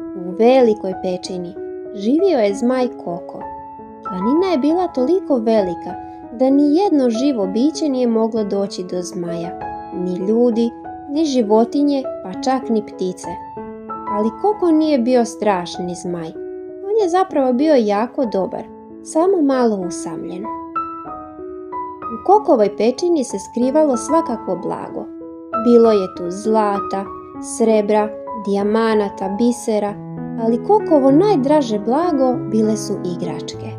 U velikoj pećini živio je zmaj Koko. Planina je bila toliko velika da ni jedno živo biće nije moglo doći do zmaja. Ni ljudi, ni životinje, pa čak ni ptice. Ali Koko nije bio strašni zmaj. On je zapravo bio jako dobar, samo malo usamljen. U Kokovoj pećini se skrivalo svakakvo blago. Bilo je tu zlata, srebra, dijamanata, bisera, ali Kokovo najdraže blago bile su igračke.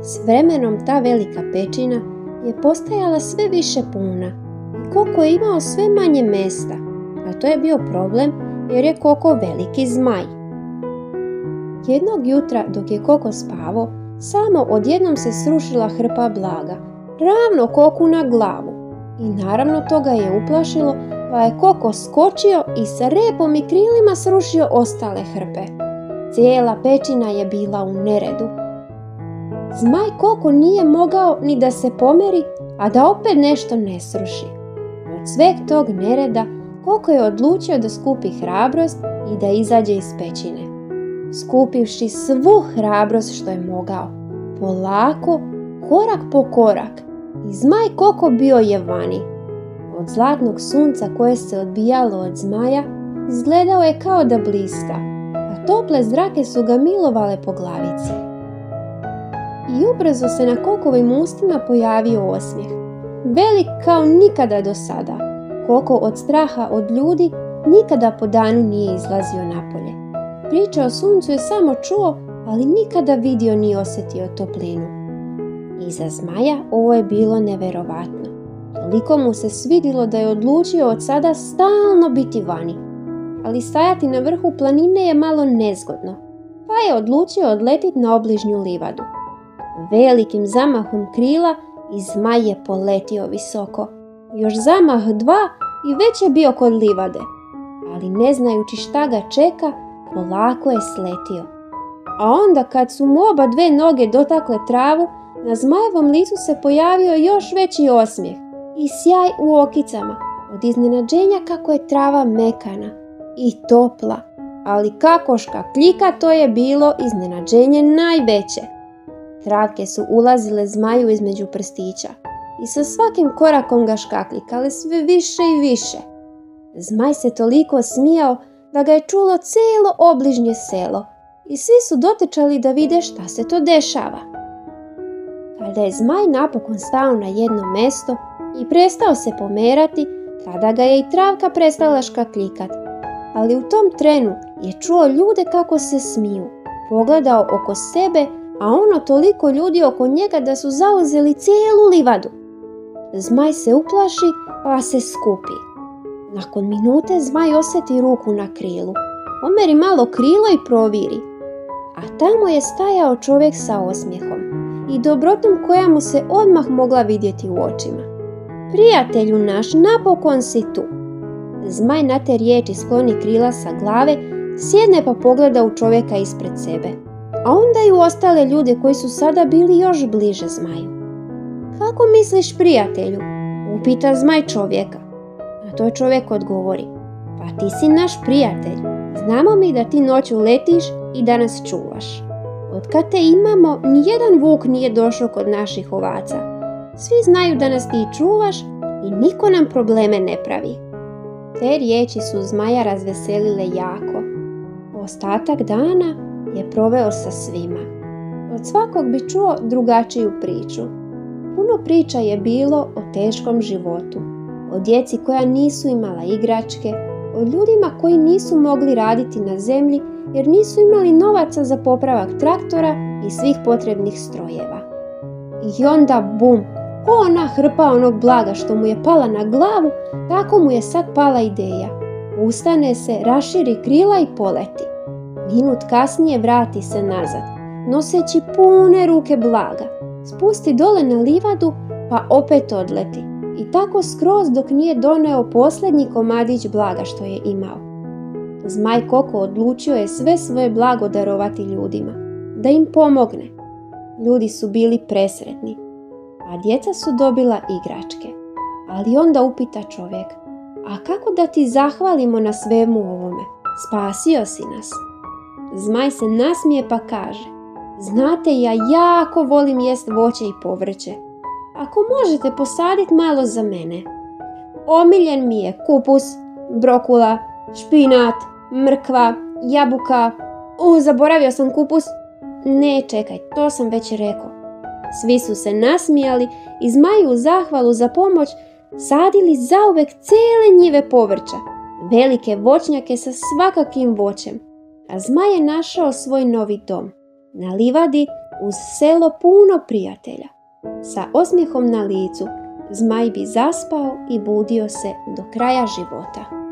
S vremenom ta velika pećina je postajala sve više puna i Koko je imao sve manje mesta, a to je bio problem jer je Koko veliki zmaj. Jednog jutra dok je Koko spavao, samo odjednom se srušila hrpa blaga, ravno Koku na glavu. I naravno to ga je uplašilo, pa je Koko skočio i sa repom i krilima srušio ostale hrpe. Cijela pećina je bila u neredu. Zmaj Koko nije mogao ni da se pomeri, a da opet nešto ne sruši. Od sveg tog nereda Koko je odlučio da skupi hrabrost i da izađe iz pećine. Skupivši svu hrabrost što je mogao, polako, korak po korak, i zmaj Koko bio je vani. Od zlatnog sunca koje se odbijalo od zmaja, izgledao je kao da bliska, a tople zrake su ga milovale po glavici. I ubrzo se na Kokovim ustima pojavio osmijeh, velik kao nikada do sada. Koko od straha od ljudi nikada po danu nije izlazio napolje. Priče o suncu je samo čuo, ali nikada vidio ni osjetio toplinu. I za zmaja ovo je bilo neverovatno. Toliko mu se svidilo da je odlučio od sada stalno biti vani. Ali stajati na vrhu planine je malo nezgodno, pa je odlučio odletiti na obližnju livadu. Velikim zamahom krila i zmaj je poletio visoko. Još zamah dva i već je bio kod livade. Ali ne znajući šta ga čeka, polako je sletio. A onda kad su mu oba dve noge dotakle travu, na zmajevom licu se pojavio još veći osmijeh i sjaj u okicama od iznenađenja kako je trava mekana i topla. Ali kako škakljika, to je bilo iznenađenje najveće. Travke su ulazile zmaju između prstića i sa svakim korakom ga škakljikale sve više i više. Zmaj se toliko smijao da ga je čulo cijelo obližnje selo i svi su dotrčali da vide šta se to dešava. Kada je zmaj napokon stao na jedno mesto i prestao se pomerati, tada ga je i travka prestala škakljikat. Ali u tom trenu je čuo ljude kako se smiju, pogledao oko sebe, a ono toliko ljudi oko njega da su zauzeli cijelu livadu. Zmaj se uplaši pa se skupi. Nakon minute zmaj osjeti ruku na krilu. Omeri malo krilo i proviri. A tamo je stajao čovjek sa osmijehom i dobrotom koja mu se odmah mogla vidjeti u očima. Prijatelju naš, napokon si tu. Zmaj na te riječi skloni krila sa glave, sjedne pa pogleda u čovjeka ispred sebe. A onda i u ostale ljude koji su sada bili još bliže zmaju. Kako misliš, prijatelju? Upita zmaj čovjeka. Na to čovjek odgovori. Pa ti si naš prijatelj. Znamo mi da ti noću letiš i da nas čuvaš. Otkad te imamo, nijedan vuk nije došao kod naših ovaca. Svi znaju da nas ti čuvaš i niko nam probleme ne pravi. Te riječi su zmaja razveselile jako. Ostatak dana je proveo sa svima. Od svakog bi čuo drugačiju priču. Puno priča je bilo o teškom životu, o djeci koja nisu imala igračke, o ljudima koji nisu mogli raditi na zemlji jer nisu imali novaca za popravak traktora i svih potrebnih strojeva. I onda bum, ko ona hrpa onog blaga što mu je pala na glavu, tako mu je sad pala ideja. Ustane se, raširi krila i poleti. Minut kasnije vrati se nazad, noseći pune ruke blaga. Spusti dole na livadu pa opet odleti. I tako skroz dok nije doneo posljednji komadić blaga što je imao. Zmaj Koko odlučio je sve svoje blago darovati ljudima, da im pomogne. Ljudi su bili presretni, a djeca su dobila igračke. Ali onda upita čovjek, a kako da ti zahvalimo na svemu ovome? Spasio si nas. Zmaj se nasmije pa kaže: znate, ja jako volim jest voće i povrće. Ako možete posaditi malo za mene. Omiljen mi je kupus, brokula, špinat, mrkva, jabuka. Zaboravio sam kupus. Ne, čekaj, to sam već rekao. Svi su se nasmijali i Zmaju u zahvalu za pomoć sadili zauvek cijele njive povrća, velike voćnjake sa svakakim voćem. A Zmaj je našao svoj novi dom na livadi uz selo puno prijatelja. Sa osmijehom na licu Zmaj bi zaspao i budio se do kraja života.